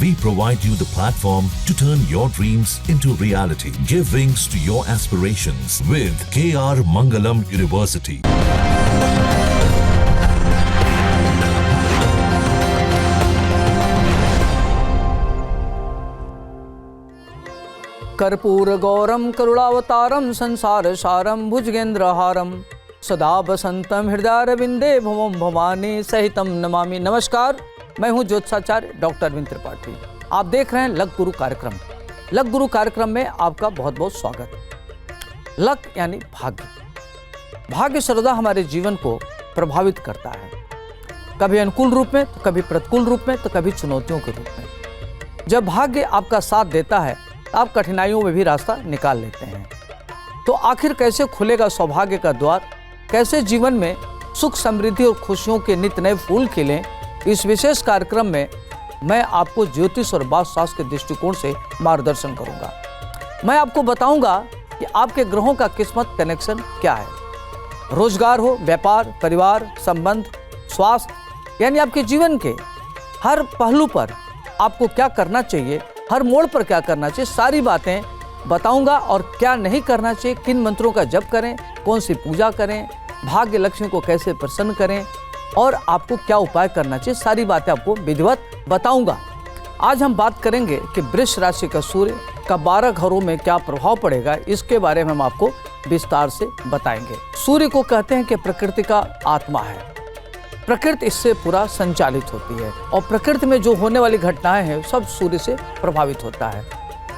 We provide you the platform to turn your dreams into reality. Give wings to your aspirations with KR Mangalam University. कर्पूर गौरम करुणावतारम संसार सारम भुजगेंद्रहारम सदा बसंतम हृदयारविंदे भवम भवानी सहितम नमामि। नमस्कार, मैं हूं ज्योतिषाचार्य डॉक्टर अरविंद त्रिपाठी। आप देख रहे हैं लक गुरु कार्यक्रम। लक गुरु कार्यक्रम में आपका बहुत बहुत स्वागत। लक यानी भाग्य। भाग्य सर्वदा हमारे जीवन को प्रभावित करता है, कभी अनुकूल रूप में तो कभी प्रतिकूल रूप में तो कभी चुनौतियों के रूप में। जब भाग्य आपका साथ देता है आप कठिनाइयों में भी रास्ता निकाल लेते हैं। तो आखिर कैसे खुलेगा सौभाग्य का द्वार, कैसे जीवन में सुख समृद्धि और खुशियों के नित नए फूल खिलें, इस विशेष कार्यक्रम में मैं आपको ज्योतिष और वास्तुशास्त्र के दृष्टिकोण से मार्गदर्शन करूंगा। मैं आपको बताऊंगा कि आपके ग्रहों का किस्मत कनेक्शन क्या है। रोजगार हो, व्यापार, परिवार, संबंध, स्वास्थ्य, यानी आपके जीवन के हर पहलू पर आपको क्या करना चाहिए, हर मोड़ पर क्या करना चाहिए, सारी बातें बताऊंगा। और क्या नहीं करना चाहिए, किन मंत्रों का जप करें, कौन सी पूजा करें, भाग्य लक्ष्मी को कैसे प्रसन्न करें और आपको क्या उपाय करना चाहिए, सारी बातें आपको विधिवत बताऊंगा। आज हम बात करेंगे कि वृष राशि का सूर्य का 12 घरों में क्या प्रभाव पड़ेगा, इसके बारे में हम आपको विस्तार से बताएंगे। सूर्य को कहते हैं कि प्रकृति का आत्मा है। प्रकृति इससे पूरा संचालित होती है और प्रकृति में जो होने वाली घटनाएं हैं सब सूर्य से प्रभावित होता है।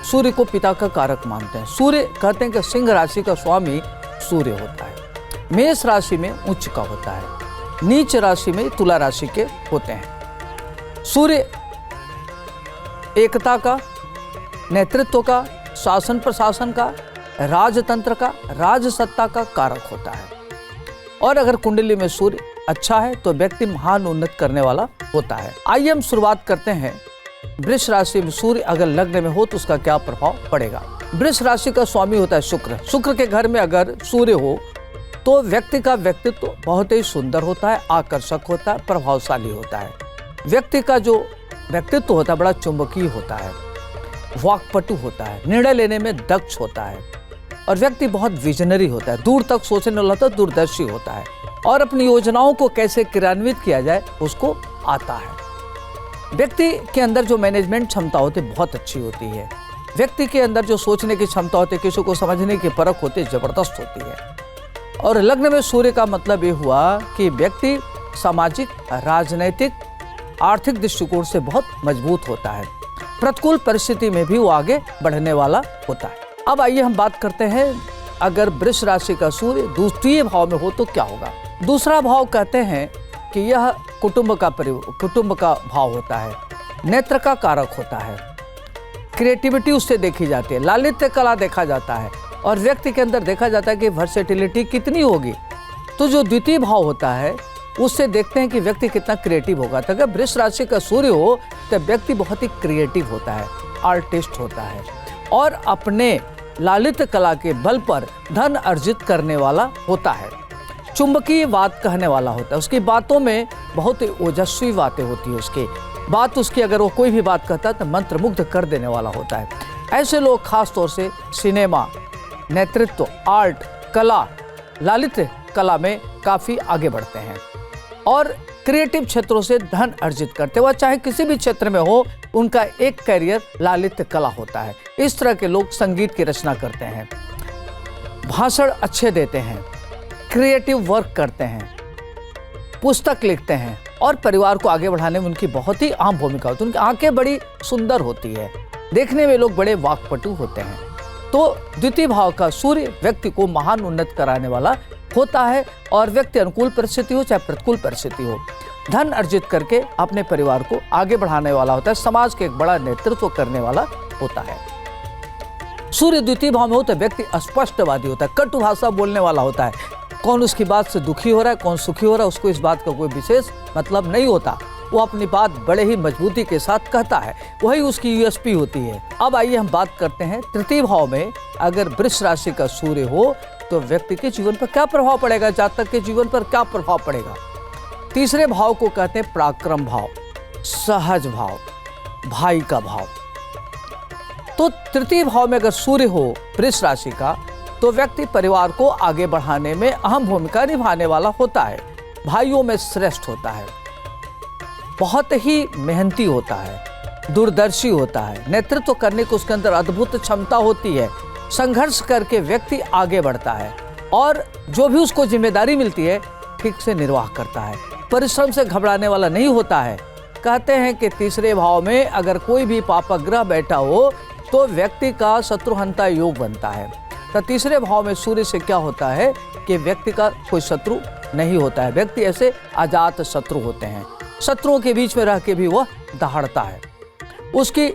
सूर्य को पिता का कारक मानते हैं। सूर्य कहते हैं कि सिंह राशि का स्वामी सूर्य होता है। मेष राशि में उच्च का होता है, नीच राशि में तुला राशि के होते हैं। सूर्य एकता का, नेतृत्व का, शासन प्रशासन का, राजतंत्र का, राजसत्ता का कारक होता है। और अगर कुंडली में सूर्य अच्छा है तो व्यक्ति महान उन्नत करने वाला होता है। आइए हम शुरुआत करते हैं। वृष राशि में सूर्य अगर लग्न में हो तो उसका क्या प्रभाव पड़ेगा। वृष राशि का स्वामी होता है शुक्र। शुक्र के घर में अगर सूर्य हो तो व्यक्ति का व्यक्तित्व बहुत ही सुंदर होता है, आकर्षक होता है, प्रभावशाली होता है। व्यक्ति का जो व्यक्तित्व होता है बड़ा चुंबकीय होता है, वाक्पटु होता है, निर्णय लेने में दक्ष होता है और व्यक्ति बहुत विजनरी होता है, दूर तक सोचने वाला होता है, दूरदर्शी होता है और अपनी योजनाओं को कैसे क्रियान्वित किया जाए उसको आता है। व्यक्ति के अंदर जो मैनेजमेंट क्षमता होती है बहुत अच्छी होती है। व्यक्ति के अंदर जो सोचने की क्षमता होती है, किसी को समझने की परख होती है, जबरदस्त होती है। और लग्न में सूर्य का मतलब ये हुआ कि व्यक्ति सामाजिक, राजनैतिक, आर्थिक दृष्टिकोण से बहुत मजबूत होता है। प्रतिकूल परिस्थिति में भी वो आगे बढ़ने वाला होता है। अब आइए हम बात करते हैं, अगर वृष राशि का सूर्य द्वितीय भाव में हो तो क्या होगा। दूसरा भाव कहते हैं कि यह कुटुंब का भाव होता है, नेत्र का कारक होता है, क्रिएटिविटी उससे देखी जाती है, लालित्य कला देखा जाता है और व्यक्ति के अंदर देखा जाता है कि वर्सेटिलिटी कितनी होगी। तो जो द्वितीय भाव होता है उससे देखते हैं कि व्यक्ति कितना क्रिएटिव होगा। तो अगर वृष राशि का सूर्य हो तो व्यक्ति बहुत ही क्रिएटिव होता है, आर्टिस्ट होता है और अपने लालित्य कला के बल पर धन अर्जित करने वाला होता है। चुंबकीय बात कहने वाला होता है, उसकी बातों में बहुत ही ओजस्वी बातें होती है। उसकी बात, उसकी अगर वो कोई भी बात कहता है तो मंत्रमुग्ध कर देने वाला होता है। ऐसे लोग खास तौर से सिनेमा, नेतृत्व, आर्ट, कला, लालित्य कला में काफ़ी आगे बढ़ते हैं और क्रिएटिव क्षेत्रों से धन अर्जित करते हैं। वह चाहे किसी भी क्षेत्र में हो, उनका एक कैरियर लालित्य कला होता है। इस तरह के लोग संगीत की रचना करते हैं, भाषण अच्छे देते हैं, क्रिएटिव वर्क करते हैं, पुस्तक लिखते हैं और परिवार को आगे बढ़ाने में उनकी बहुत ही अहम भूमिका होती है। उनकी आंखें बड़ी सुंदर होती है, देखने में लोग बड़े वाक्पटु होते हैं। तो द्वितीय भाव का सूर्य व्यक्ति को महान उन्नत कराने वाला होता है और व्यक्ति अनुकूल परिस्थिति हो चाहे प्रतिकूल परिस्थिति हो, धन अर्जित करके अपने परिवार को आगे बढ़ाने वाला होता है, समाज के एक बड़ा नेतृत्व करने वाला होता है। सूर्य द्वितीय भाव में हो तो व्यक्ति अस्पष्टवादी होता है, कटु भाषा बोलने वाला होता है। कौन उसकी बात से दुखी हो रहा है, कौन सुखी हो रहा है, उसको इस बात का कोई विशेष मतलब नहीं होता। वो अपनी बात बड़े ही मजबूती के साथ कहता है, वही उसकी यूएसपी होती है। अब आइए हम बात करते हैं तृतीय भाव में अगर वृष राशि का सूर्य हो तो व्यक्ति के जीवन पर क्या प्रभाव पड़ेगा, जातक के जीवन पर क्या प्रभाव पड़ेगा। तीसरे भाव को कहते हैं पराक्रम भाव, सहज भाव, भाई का भाव। तो तृतीय भाव में अगर सूर्य हो वृष राशि का, तो व्यक्ति परिवार को आगे बढ़ाने में अहम भूमिका निभाने वाला होता है, भाइयों में श्रेष्ठ होता है, बहुत ही मेहनती होता है, दूरदर्शी होता है, नेतृत्व करने की उसके अंदर अद्भुत क्षमता होती है, संघर्ष करके व्यक्ति आगे बढ़ता है और जो भी उसको जिम्मेदारी मिलती है ठीक से निर्वाह करता है, परिश्रम से घबराने वाला नहीं होता है। कहते हैं कि तीसरे भाव में अगर कोई भी पापग्रह बैठा हो तो व्यक्ति का शत्रुहंता योग बनता है। तो तीसरे भाव में सूर्य से क्या होता है कि व्यक्ति का कोई शत्रु नहीं होता है, व्यक्ति ऐसे अजात शत्रु होते हैं, शत्रुओं के बीच में रह के भी वह दहाड़ता है। उसकी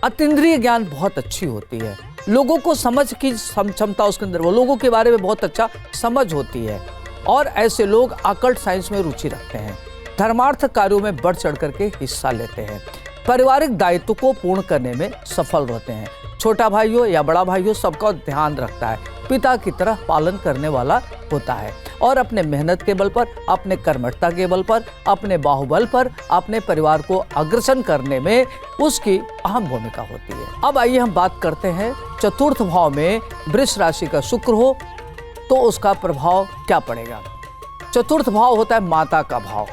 अतीन्द्रिय ज्ञान बहुत अच्छी होती है, लोगों को समझ की क्षमता उसके अंदर, वो लोगों के बारे में बहुत अच्छा समझ होती है और ऐसे लोग अकल्ट साइंस में रुचि रखते हैं, धर्मार्थ कार्यों में बढ़ चढ़ करके हिस्सा लेते हैं, पारिवारिक दायित्व को पूर्ण करने में सफल रहते हैं, छोटा भाई हो या बड़ा भाई हो सबका ध्यान रखता है, पिता की तरह पालन करने वाला होता है और अपने मेहनत के बल पर, अपने कर्मठता के बल पर, अपने बाहुबल पर अपने परिवार को अग्रसर करने में उसकी अहम भूमिका होती है। अब आइए हम बात करते हैं चतुर्थ भाव में वृष राशि का शुक्र हो तो उसका प्रभाव क्या पड़ेगा। चतुर्थ भाव होता है माता का भाव,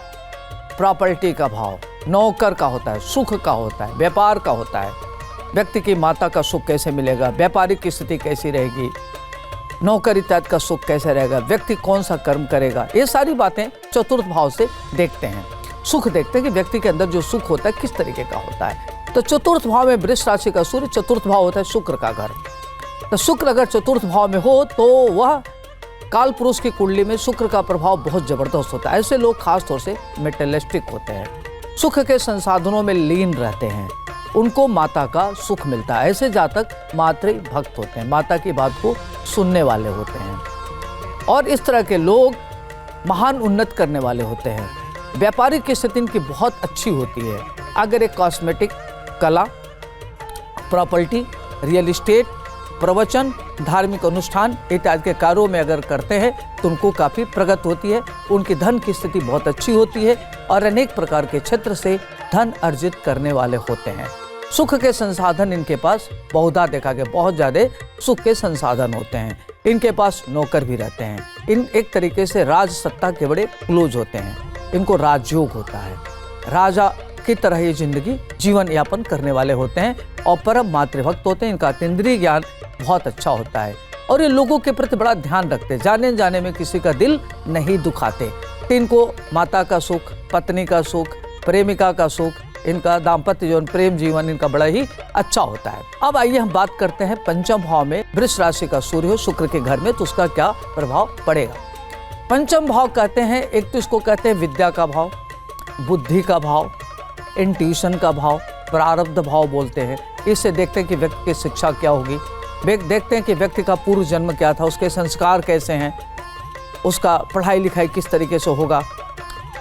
प्रॉपर्टी का भाव, नौकर का होता है, सुख का होता है, व्यापार का होता है, व्यक्ति की माता का सुख कैसे मिलेगा, व्यापारिक की स्थिति कैसी रहेगी, नौकरी इत्यादि का सुख कैसे रहेगा, व्यक्ति कौन सा कर्म करेगा, ये सारी बातें चतुर्थ भाव से देखते हैं। सुख देखते हैं कि व्यक्ति के अंदर जो सुख होता है किस तरीके का होता है। तो चतुर्थ भाव में वृष राशि का सूर्य, चतुर्थ भाव होता है शुक्र का घर। तो शुक्र अगर चतुर्थ भाव में हो तो वह काल पुरुष की कुंडली में शुक्र का प्रभाव बहुत जबरदस्त होता है। ऐसे लोग खास तौर से मेटेलिस्टिक होते हैं, सुख के संसाधनों में लीन रहते हैं, उनको माता का सुख मिलता है। ऐसे जातक मातृ भक्त होते हैं, माता की बात को सुनने वाले होते हैं और इस तरह के लोग महान उन्नत करने वाले होते हैं। व्यापारिक की स्थिति इनकी बहुत अच्छी होती है। अगर एक कॉस्मेटिक, कला, प्रॉपर्टी, रियल इस्टेट, प्रवचन, धार्मिक अनुष्ठान इत्यादि के कार्यों में अगर करते हैं तो उनको काफ़ी प्रगति होती है, उनकी धन की स्थिति बहुत अच्छी होती है और अनेक प्रकार के क्षेत्र से धन अर्जित करने वाले होते हैं। सुख के संसाधन इनके पास बहुधा देखा गया, बहुत ज़्यादा सुख के संसाधन होते हैं। इनके पास नौकर भी रहते हैं, इन एक तरीके से राज सत्ता के बड़े क्लोज होते हैं, इनको राजयोग होता है, राजा की तरह ये जिंदगी जीवन यापन करने वाले होते हैं और परम मातृभक्त होते हैं। इनका अतीन्द्रिय ज्ञान बहुत अच्छा होता है और ये लोगों के प्रति बड़ा ध्यान रखते हैं, जाने जाने में किसी का दिल नहीं दुखाते। तो इनको माता का सुख, पत्नी का सुख, प्रेमिका का सुख, इनका दाम्पत्य जीवन, प्रेम जीवन इनका बड़ा ही अच्छा होता है। अब आइए हम बात करते हैं पंचम भाव में वृष राशि का सूर्य हो शुक्र के घर में तो उसका क्या प्रभाव पड़ेगा। पंचम भाव कहते हैं, एक तो इसको कहते हैं विद्या का भाव, बुद्धि का भाव, इंट्यूशन का भाव, प्रारब्ध भाव बोलते हैं। इससे देखते हैं कि व्यक्ति की शिक्षा क्या होगी, देखते हैं कि व्यक्ति का पूर्व जन्म क्या था, उसके संस्कार कैसे हैं, उसका पढ़ाई लिखाई किस तरीके से होगा,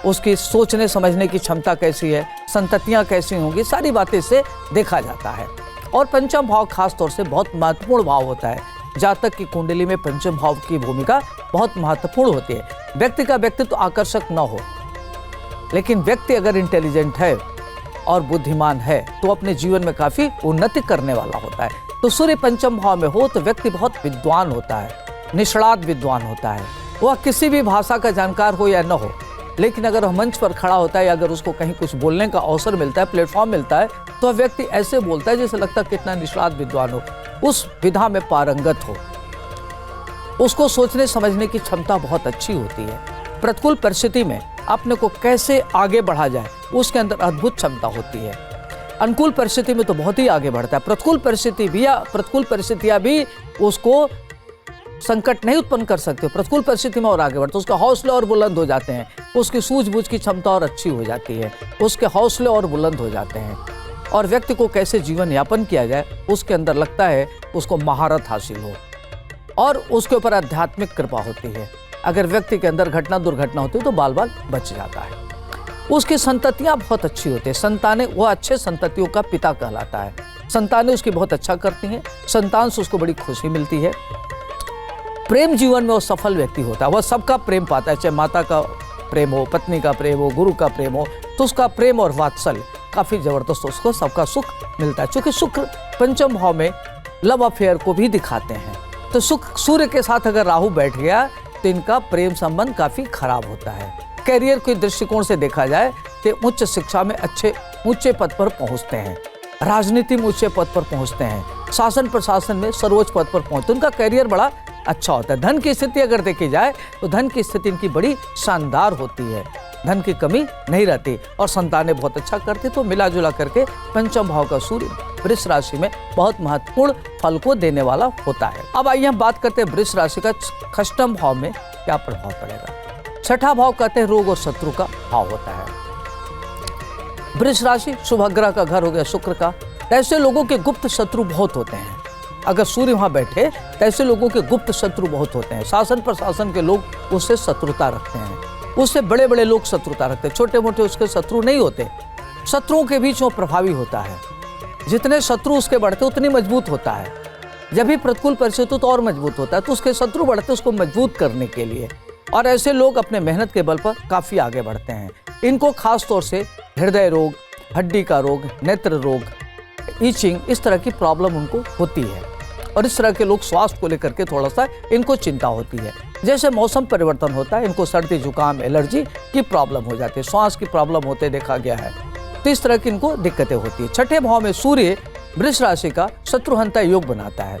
उसकी सोचने समझने की क्षमता कैसी है, संततियाँ कैसी होंगी, सारी बातें इससे देखा जाता है। और पंचम भाव खास तौर से बहुत महत्वपूर्ण भाव होता है। जातक की कुंडली में पंचम भाव की भूमिका बहुत महत्वपूर्ण होती है। व्यक्ति का व्यक्तित्व आकर्षक न हो, लेकिन व्यक्ति अगर इंटेलिजेंट है और बुद्धिमान है तो अपने जीवन में काफ़ी उन्नति करने वाला होता है। तो सूर्य पंचम भाव में हो तो व्यक्ति बहुत विद्वान होता है, निष्णात विद्वान होता है। वह किसी भी भाषा का जानकार हो या न हो, लेकिन अगर वह मंच पर खड़ा होता है या अगर उसको कहीं कुछ बोलने का अवसर मिलता है, प्लेटफॉर्म मिलता है, तो वह व्यक्ति ऐसे बोलता है जैसे लगता है कितना निष्णात विद्वान हो, उस विधा में पारंगत हो, उसको सोचने समझने की क्षमता बहुत अच्छी होती है। प्रतिकूल परिस्थिति में अपने को कैसे आगे बढ़ा जाए उसके अंदर अद्भुत क्षमता होती है। अनुकूल परिस्थिति में तो बहुत ही आगे बढ़ता है, प्रतिकूल परिस्थितियाँ भी उसको संकट नहीं उत्पन्न कर सकते, प्रतिकूल परिस्थिति में और आगे बढ़ते, उसके हौसले और बुलंद हो जाते हैं, उसकी सूझबूझ की क्षमता और अच्छी हो जाती है, उसके हौसले और बुलंद हो जाते हैं और व्यक्ति को कैसे जीवन यापन किया जाए उसके अंदर लगता है उसको महारत हासिल हो और उसके ऊपर आध्यात्मिक कृपा होती है। अगर व्यक्ति के अंदर घटना दुर्घटना होती है तो बाल बाल बच जाता है। उसकी संततियाँ बहुत अच्छी होती है, संतानें, वह अच्छे संततियों का पिता कहलाता है, संतानें उसकी बहुत अच्छा करती हैं, संतान से उसको बड़ी खुशी मिलती है। प्रेम जीवन में वो सफल व्यक्ति होता है, वह सबका प्रेम पाता है, चाहे माता का प्रेम हो, पत्नी का प्रेम हो, गुरु का प्रेम हो, तो उसका प्रेम और वात्सल्य काफी जबरदस्त उसको सबका सुख मिलता है। क्योंकि शुक्र पंचम भाव में लव अफेयर को भी दिखाते हैं, तो सूर्य के साथ अगर राहु बैठ गया तो इनका प्रेम संबंध काफी खराब होता है। कैरियर के दृष्टिकोण से देखा जाए तो उच्च शिक्षा में अच्छे ऊंचे पद पर पहुंचते हैं, राजनीति में ऊंचे पद पर पहुंचते हैं, शासन प्रशासन में सर्वोच्च पद पर पहुंचते हैं, उनका कैरियर बड़ा अच्छा होता है। धन की स्थिति अगर देखी जाए तो धन की स्थिति इनकी बड़ी शानदार होती है, धन की कमी नहीं रहती और संतानें बहुत अच्छा करती। तो मिला जुला करके पंचम भाव का सूर्य वृष राशि में बहुत महत्वपूर्ण फल को देने वाला होता है। अब आइए हम बात करते हैं वृष राशि का षष्ठम भाव में क्या प्रभाव पड़ेगा। छठा भाव कहते हैं रोग और शत्रु का भाव होता है। वृष राशि शुभ ग्रह का घर हो गया शुक्र का, ऐसे लोगों के गुप्त शत्रु बहुत होते हैं। अगर सूर्य वहां बैठे तो ऐसे लोगों के गुप्त शत्रु बहुत होते हैं। शासन प्रशासन के लोग उससे शत्रुता रखते हैं, उससे बड़े बड़े लोग शत्रुता रखते हैं, छोटे मोटे उसके शत्रु नहीं होते। शत्रुओं के बीच वो प्रभावी होता है, जितने शत्रु उसके बढ़ते उतनी मजबूत होता है। जब भी प्रतिकूल परिस्थिति तो और मजबूत होता है, तो उसके शत्रु बढ़ते उसको मजबूत करने के लिए। और ऐसे लोग अपने मेहनत के बल पर काफी आगे बढ़ते हैं। इनको खास तौर से हृदय रोग, हड्डी का रोग, नेत्र रोग, ईचिंग, इस तरह की प्रॉब्लम उनको होती है। और इस तरह के लोग स्वास्थ्य को लेकर के थोड़ा सा इनको चिंता होती है। जैसे मौसम परिवर्तन होता है, इनको सर्दी जुकाम एलर्जी की प्रॉब्लम हो जाती है, श्वास की प्रॉब्लम होते देखा गया है। तो इस तरह की इनको दिक्कतें होती है। छठे भाव में सूर्य वृष राशि का शत्रुहंता योग बनाता है।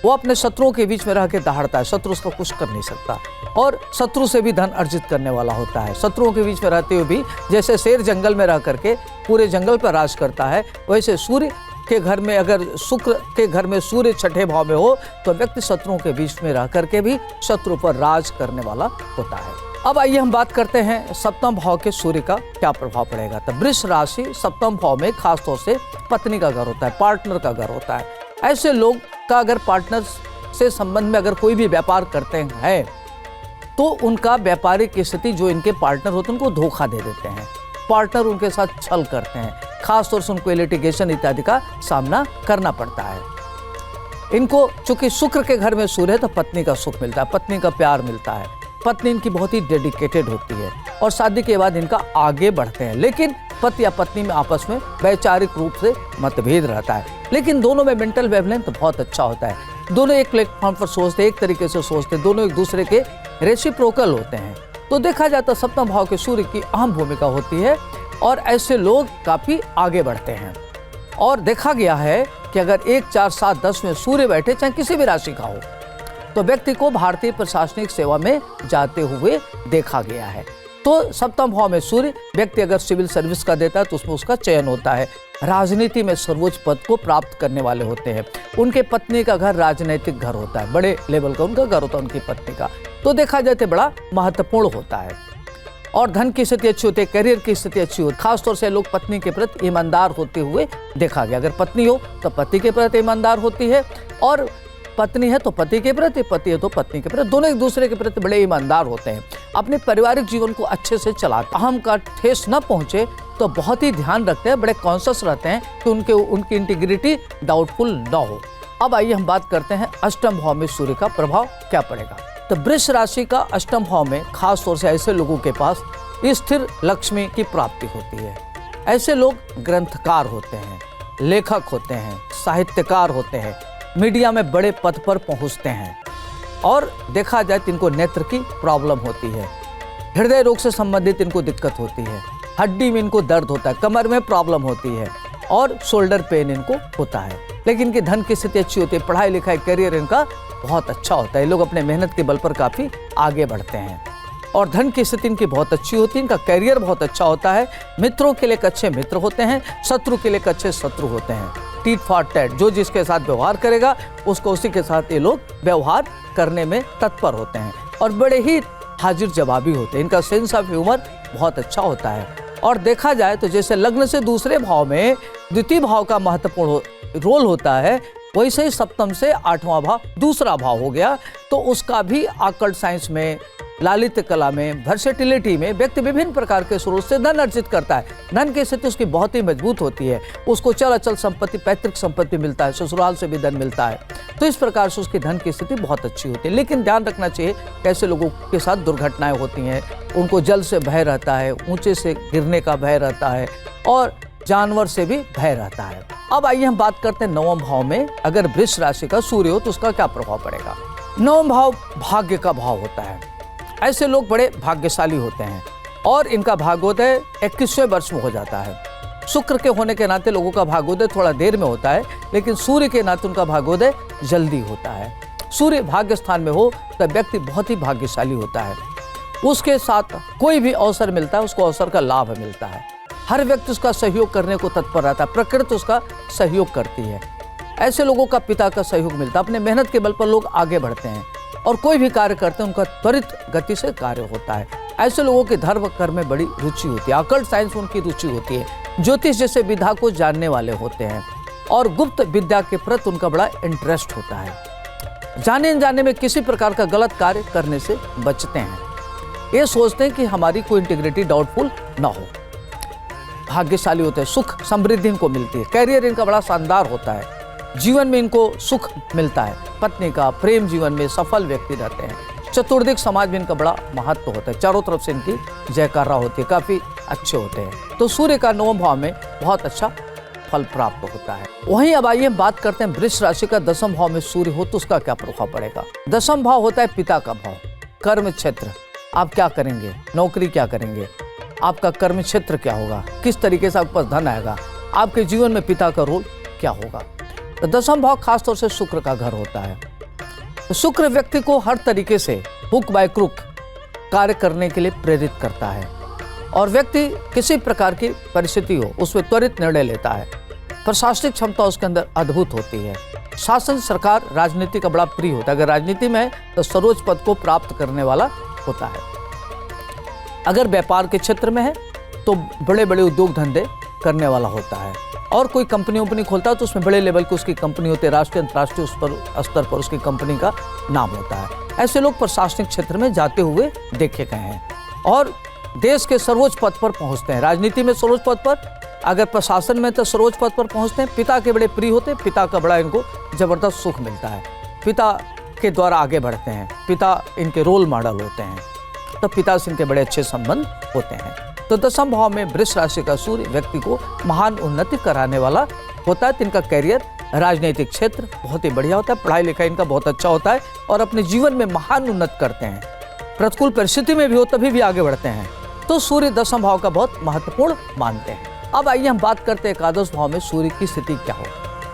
वो अपने शत्रुओं के बीच में रह के दहाड़ता है, शत्रु उसका कुछ कर नहीं सकता। और शत्रु से भी धन अर्जित करने वाला होता है। शत्रुओं के बीच में रहते हुए भी जैसे शेर जंगल में रह करके पूरे जंगल पर राज करता है, वैसे सूर्य के घर में अगर शुक्र के घर में सूर्य छठे भाव में हो तो व्यक्ति शत्रुओं के बीच में रह करके भी शत्रु पर राज करने वाला होता है। अब आइए हम बात करते हैं सप्तम भाव के सूर्य का क्या प्रभाव पड़ेगा। तो वृष राशि सप्तम भाव में खास तौर से पत्नी का घर होता है, पार्टनर का घर होता है। ऐसे लोग का अगर पार्टनर से संबंध में अगर कोई भी व्यापार करते हैं तो उनका व्यापारिक स्थिति जो इनके पार्टनर होते हैं उनको धोखा दे देते हैं, पार्टनर उनके साथ छल करते हैं। खास तौर से उनको लिटिगेशन इत्यादि का सामना करना पड़ता है। इनको चूंकि शुक्र के घर में सूर्य है तो पत्नी का सुख मिलता है, पत्नी का प्यार मिलता है, पत्नी इनकी बहुत ही डेडिकेटेड होती है और शादी के बाद इनका आगे बढ़ते हैं। लेकिन पति या पत्नी में आपस में वैचारिक रूप से मतभेद रहता है, लेकिन दोनों में मेंटल वेवलेंथ बहुत अच्छा होता है। दोनों एक प्लेटफॉर्म पर सोचते, एक तरीके से सोचते, दोनों एक दूसरे के रेसिप्रोकल होते हैं। तो देखा जाता सप्तम भाव के सूर्य की अहम भूमिका होती है और ऐसे लोग काफी आगे बढ़ते हैं। और देखा गया है कि अगर 1, 4, 7, 10 में सूर्य बैठे चाहे किसी भी राशि का हो तो व्यक्ति को भारतीय प्रशासनिक सेवा में जाते हुए देखा गया है। तो सप्तम भाव में सूर्य व्यक्ति अगर सिविल सर्विस का देता है तो उसमें उसका चयन होता है, राजनीति में सर्वोच्च पद को प्राप्त करने वाले होते हैं। उनके पत्नी का घर राजनीतिक घर होता है, बड़े लेवल का उनका घर होता है उनकी पत्नी का, तो देखा जाए तो बड़ा महत्वपूर्ण होता है। और धन की स्थिति अच्छी होती है, करियर की स्थिति अच्छी होती है। खासतौर से लोग पत्नी के प्रति ईमानदार होते हुए देखा गया। अगर पत्नी हो तो पति के प्रति ईमानदार होती है, और पत्नी है तो पति के प्रति, पति है तो पत्नी के प्रति, दोनों एक दूसरे के प्रति बड़े ईमानदार होते हैं। अपने पारिवारिक जीवन को अच्छे से चलाते, अहम का ठेस न पहुंचे तो बहुत ही ध्यान रखते हैं, बड़े कॉन्शियस रहते हैं कि उनकी इंटीग्रिटी डाउटफुल न हो। अब आइए हम बात करते हैं अष्टम भाव में सूर्य का प्रभाव क्या पड़ेगा। तो वृष राशि का अष्टम भाव में खास तौर से ऐसे लोगों के पास स्थिर लक्ष्मी की प्राप्ति होती है। ऐसे लोग ग्रंथकार होते हैं, लेखक होते हैं, साहित्यकार होते हैं, मीडिया में बड़े पद पर पहुंचते हैं। और देखा जाए तो इनको नेत्र की प्रॉब्लम होती है, हृदय रोग से संबंधित इनको दिक्कत होती है, हड्डी में इनको दर्द होता है, कमर में प्रॉब्लम होती है और शोल्डर पेन इनको होता है। लेकिन इनकी धन की स्थिति अच्छी होती है, पढ़ाई लिखाई करियर इनका बहुत अच्छा होता है। लोग अपने मेहनत के बल पर काफ़ी आगे बढ़ते हैं और धन की स्थिति इनकी बहुत अच्छी होती है, इनका करियर बहुत अच्छा होता है। मित्रों के लिए अच्छे मित्र होते हैं, शत्रु के लिए अच्छे शत्रु होते हैं। टीट फॉर टैट, जो जिसके साथ व्यवहार करेगा उसको उसी के साथ ये लोग व्यवहार करने में तत्पर होते हैं और बड़े ही हाजिर जवाबी होते हैं। इनका सेंस ऑफ ह्यूमर बहुत अच्छा होता है। और देखा जाए तो जैसे लग्न से दूसरे भाव में द्वितीय भाव का महत्वपूर्ण रोल होता है, वैसे ही सप्तम से आठवां भाव दूसरा भाव हो गया। तो उसका भी आकल्ट साइंस में, लालित्य कला में, वर्सेटिलिटी में व्यक्ति विभिन्न प्रकार के स्रोत से धन अर्जित करता है। धन की स्थिति उसकी बहुत ही मजबूत होती है, उसको चल अचल संपत्ति, पैतृक संपत्ति मिलता है, ससुराल से भी धन मिलता है। तो इस प्रकार से उसकी धन की स्थिति बहुत अच्छी होती है। लेकिन ध्यान रखना चाहिए कैसे लोगों के साथ दुर्घटनाएं होती हैं, उनको जल से भय रहता है, ऊंचे से गिरने का भय रहता है और जानवर से भी भय रहता है। अब आइए हम बात करते हैं नवम भाव में अगर वृष राशि का सूर्य हो तो उसका क्या प्रभाव पड़ेगा। नवम भाव भाग्य का भाव होता है। ऐसे लोग बड़े भाग्यशाली होते हैं और इनका भाग्योदय 21वें वर्ष में हो जाता है। शुक्र के होने के नाते लोगों का भाग्योदय थोड़ा देर में होता है, लेकिन सूर्य के नाते उनका भाग्योदय जल्दी होता है। सूर्य भाग्य स्थान में हो तब व्यक्ति बहुत ही भाग्यशाली होता है। उसके साथ कोई भी अवसर मिलता है, उसको अवसर का लाभ मिलता है। हर व्यक्ति उसका सहयोग करने को तत्पर रहता है, प्रकृति उसका सहयोग करती है। ऐसे लोगों का पिता का सहयोग मिलता है। अपने मेहनत के बल पर लोग आगे बढ़ते हैं और कोई भी कार्य करते हैं उनका त्वरित गति से कार्य होता है। ऐसे लोगों के धर्म कर्म में बड़ी रुचि होती है। अकल्ट साइंस उनकी रुचि होती है। ज्योतिष जैसे विधा को जानने वाले होते हैं और गुप्त विद्या के प्रति उनका बड़ा इंटरेस्ट होता है। जाने अनजाने में किसी प्रकार का गलत कार्य करने से बचते हैं। ये सोचते हैं कि हमारी कोई इंटीग्रिटी डाउटफुल ना हो। भाग्यशाली होते हैं, सुख समृद्धि इनको मिलती है। कैरियर इनका बड़ा शानदार होता है। जीवन में इनको सुख मिलता है। पत्नी का प्रेम जीवन में सफल व्यक्ति रहते हैं। चतुर्दिक समाज में इनका बड़ा महत्व होता है। चारों तरफ से इनकी जयकारा होती है, काफी अच्छे होते हैं। तो सूर्य का नवम भाव में बहुत अच्छा फल प्राप्त होता है। वहीं अब आइए बात करते हैं वृष राशि का दसम भाव में सूर्य हो तो उसका क्या प्रभाव पड़ेगा। दसम भाव होता है पिता का भाव, कर्म क्षेत्र। आप क्या करेंगे, नौकरी क्या करेंगे, आपका कर्म क्षेत्र क्या होगा, किस तरीके से आपके पास धन आएगा, आपके जीवन में पिता का रोल क्या होगा। तो दसम भाव खासतौर से शुक्र का घर होता है। तो शुक्र व्यक्ति को हर तरीके से हुक बाय क्रुक कार्य करने के लिए प्रेरित करता है और व्यक्ति किसी प्रकार की परिस्थिति हो उसमें त्वरित निर्णय लेता है। प्रशासनिक क्षमता उसके अंदर अद्भुत होती है। शासन, सरकार, राजनीति का बड़ा प्रिय होता है। अगर राजनीति में है तो सर्वोच्च पद को प्राप्त करने वाला होता है। अगर व्यापार के क्षेत्र में है तो बड़े बड़े उद्योग धंधे करने वाला होता है और कोई कंपनी खोलता है तो उसमें बड़े लेवल की उसकी कंपनी होती है। राष्ट्रीय अंतर्राष्ट्रीय स्तर पर उसकी कंपनी का नाम होता है। ऐसे लोग प्रशासनिक क्षेत्र में जाते हुए देखे गए हैं और देश के सर्वोच्च पद पर पहुंचते हैं। राजनीति में सर्वोच्च पद पर, अगर प्रशासन में तो सर्वोच्च पद पर पहुंचते हैं। पिता के बड़े प्रिय होते हैं। पिता का बड़ा इनको जबरदस्त सुख मिलता है। पिता के द्वारा आगे बढ़ते हैं। पिता इनके रोल मॉडल होते हैं, तो पिता से इनके बड़े अच्छे संबंध होते हैं। तो दसम भाव में वृष राशि का सूर्य व्यक्ति को महान उन्नति कराने वाला होता है। तो इनका कैरियर, राजनीतिक क्षेत्र बहुत ही बढ़िया होता है। पढ़ाई लिखाई इनका बहुत अच्छा होता है और अपने जीवन में महान उन्नति करते हैं। प्रतिकूल परिस्थिति में भी हो तभी भी आगे बढ़ते हैं। तो सूर्य दसम भाव का बहुत महत्वपूर्ण मानते हैं। अब आइए हम बात करते हैं एकादश भाव में सूर्य की स्थिति क्या हो।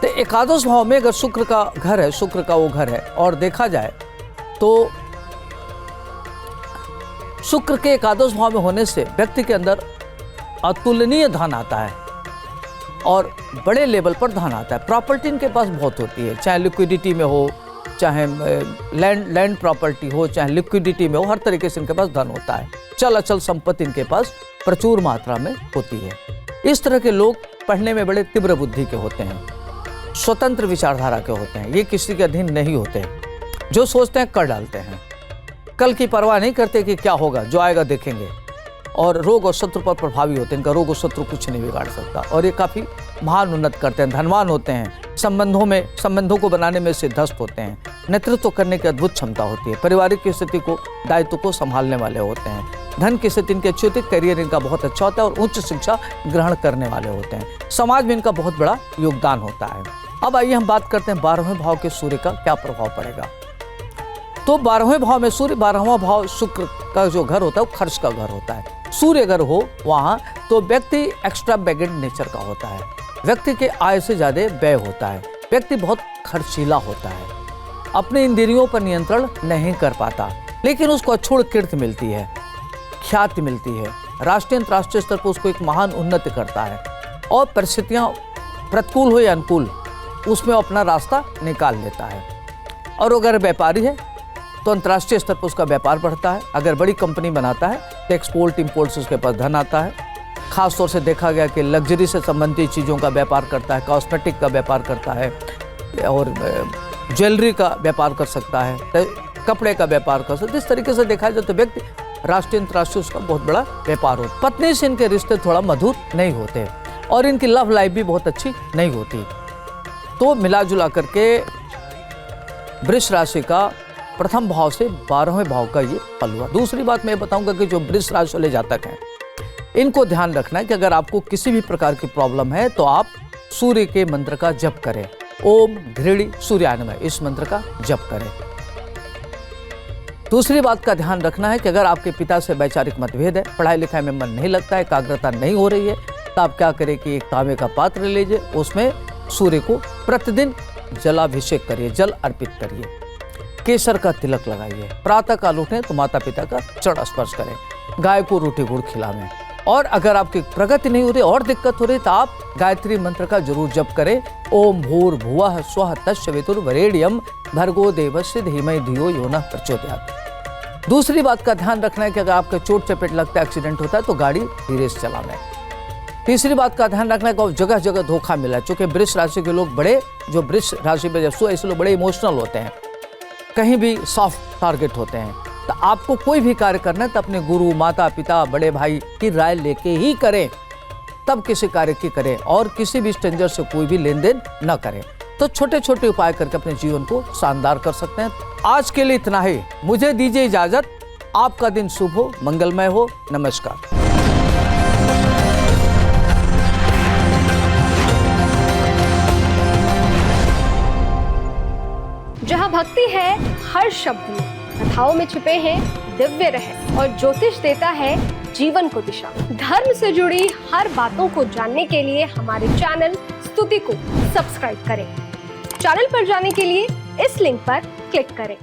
तो एकादश भाव में अगर शुक्र का घर है, शुक्र का वो घर है और देखा जाए तो शुक्र के एकादश भाव में होने से व्यक्ति के अंदर अतुलनीय धन आता है और बड़े लेवल पर धन आता है। प्रॉपर्टी इनके पास बहुत होती है, चाहे लिक्विडिटी में हो, चाहे लैंड प्रॉपर्टी हो, चाहे लिक्विडिटी में हो, हर तरीके से इनके पास धन होता है। चल अचल संपत्ति इनके पास प्रचुर मात्रा में होती है। इस तरह के लोग पढ़ने में बड़े तीव्र बुद्धि के होते हैं, स्वतंत्र विचारधारा के होते हैं। ये किसी के अधीन नहीं होते, जो सोचते हैं कर डालते हैं। कल की परवाह नहीं करते कि क्या होगा, जो आएगा देखेंगे। और रोग और शत्रु पर प्रभावी होते हैं। इनका रोग और शत्रु कुछ नहीं बिगाड़ सकता और ये काफ़ी महान उन्नत करते हैं, धनवान होते हैं। संबंधों को बनाने में सिद्धस्त होते हैं। नेतृत्व करने की अद्भुत क्षमता होती है। पारिवारिक की स्थिति को, दायित्व को संभालने वाले होते हैं। धन की स्थिति इनकी अच्छी होती है। करियर इनका बहुत अच्छा होता है और उच्च शिक्षा ग्रहण करने वाले होते हैं। समाज में इनका बहुत बड़ा योगदान होता है। अब आइए हम बात करते हैं 12वें भाव के सूर्य का क्या प्रभाव पड़ेगा। तो 12वें भाव में सूर्य, 12वां भाव शुक्र का जो घर होता है वो खर्च का घर होता है। सूर्य अगर हो वहाँ तो व्यक्ति एक्स्ट्रावेगेंट नेचर का होता है। व्यक्ति के आय से ज़्यादा व्यय होता है। व्यक्ति बहुत खर्चीला होता है। अपने इंद्रियों पर नियंत्रण नहीं कर पाता, लेकिन उसको अछूत कीर्ति मिलती है, ख्याति मिलती है। राष्ट्रीय अंतर्राष्ट्रीय स्तर पर उसको एक महान उन्नति करता है और परिस्थितियाँ प्रतिकूल हो या अनुकूल उसमें अपना रास्ता निकाल लेता है। और अगर व्यापारी है तो अंतर्राष्ट्रीय स्तर पर उसका व्यापार बढ़ता है। अगर बड़ी कंपनी बनाता है तो एक्सपोर्ट इंपोर्ट से उसके पास धन आता है। खास तौर से देखा गया कि लग्जरी से संबंधित चीज़ों का व्यापार करता है, कॉस्मेटिक का व्यापार करता है और ज्वेलरी का व्यापार कर सकता है, तो कपड़े का व्यापार कर सकता है। इस तरीके से देखा जाए तो व्यक्ति राष्ट्रीय अंतर्राष्ट्रीय उसका बहुत बड़ा व्यापार होता है। पत्नी से इनके रिश्ते थोड़ा मधुर नहीं होते और इनकी लव लाइफ भी बहुत अच्छी नहीं होती। तो मिला जुला करके वृष राशि का प्रथम भाव से 12वें भाव का ये फल हुआ। दूसरी बात मैं बताऊंगा कि जो वृष राशि वाले जातक हैं इनको ध्यान रखना है कि अगर आपको किसी भी प्रकार की प्रॉब्लम है तो आप सूर्य के मंत्र का जप करें। ओम घृणी सूर्याय नमः, इस मंत्र का जप करें। दूसरी बात का ध्यान रखना है कि अगर आपके पिता से वैचारिक मतभेद है, पढ़ाई लिखाई में मन नहीं लगता है, एकाग्रता नहीं हो रही है, तो आप क्या करें कि एक तांबे का पात्र लीजिए, उसमें सूर्य को प्रतिदिन जलाभिषेक करिए, जल अर्पित करिए, केसर का तिलक लगाइए, प्रातः काल उठें तो माता पिता का चरण स्पर्श करें, गाय को रोटी गुड़ खिलावें। और अगर आपकी प्रगति नहीं हो रही और दिक्कत हो रही तो आप गायत्री मंत्र का जरूर जप करें। ओम भूर्भुवः स्वः तत्सवितुर्वरेण्यं भर्गो देवस्य धीमहि धियो यो नः प्रचोदयात्। दूसरी बात का ध्यान रखना है कि अगर आपका चोट चपेट लगता है, एक्सीडेंट होता है तो गाड़ी धीरे से चलावें। तीसरी बात का ध्यान रखना है कि जगह जगह धोखा मिला है, चूंकि वृष राशि के लोग बड़े, जो वृष राशि में जब ऐसे लोग बड़े इमोशनल होते हैं, कहीं भी सॉफ्ट टारगेट होते हैं। तो आपको कोई भी कार्य करना है तो अपने गुरु, माता पिता, बड़े भाई की राय लेके ही करें, तब किसी कार्य की करें, और किसी भी स्ट्रेंजर से कोई भी लेन देन न करें। तो छोटे छोटे उपाय करके अपने जीवन को शानदार कर सकते हैं। आज के लिए इतना ही, मुझे दीजिए इजाजत। आपका दिन शुभ हो, मंगलमय हो। नमस्कार। जहाँ भक्ति है हर शब्द में, कथाओं में छिपे हैं दिव्य रहस्य, और ज्योतिष देता है जीवन को दिशा। धर्म से जुड़ी हर बातों को जानने के लिए हमारे चैनल स्तुति को सब्सक्राइब करें। चैनल पर जाने के लिए इस लिंक पर क्लिक करें।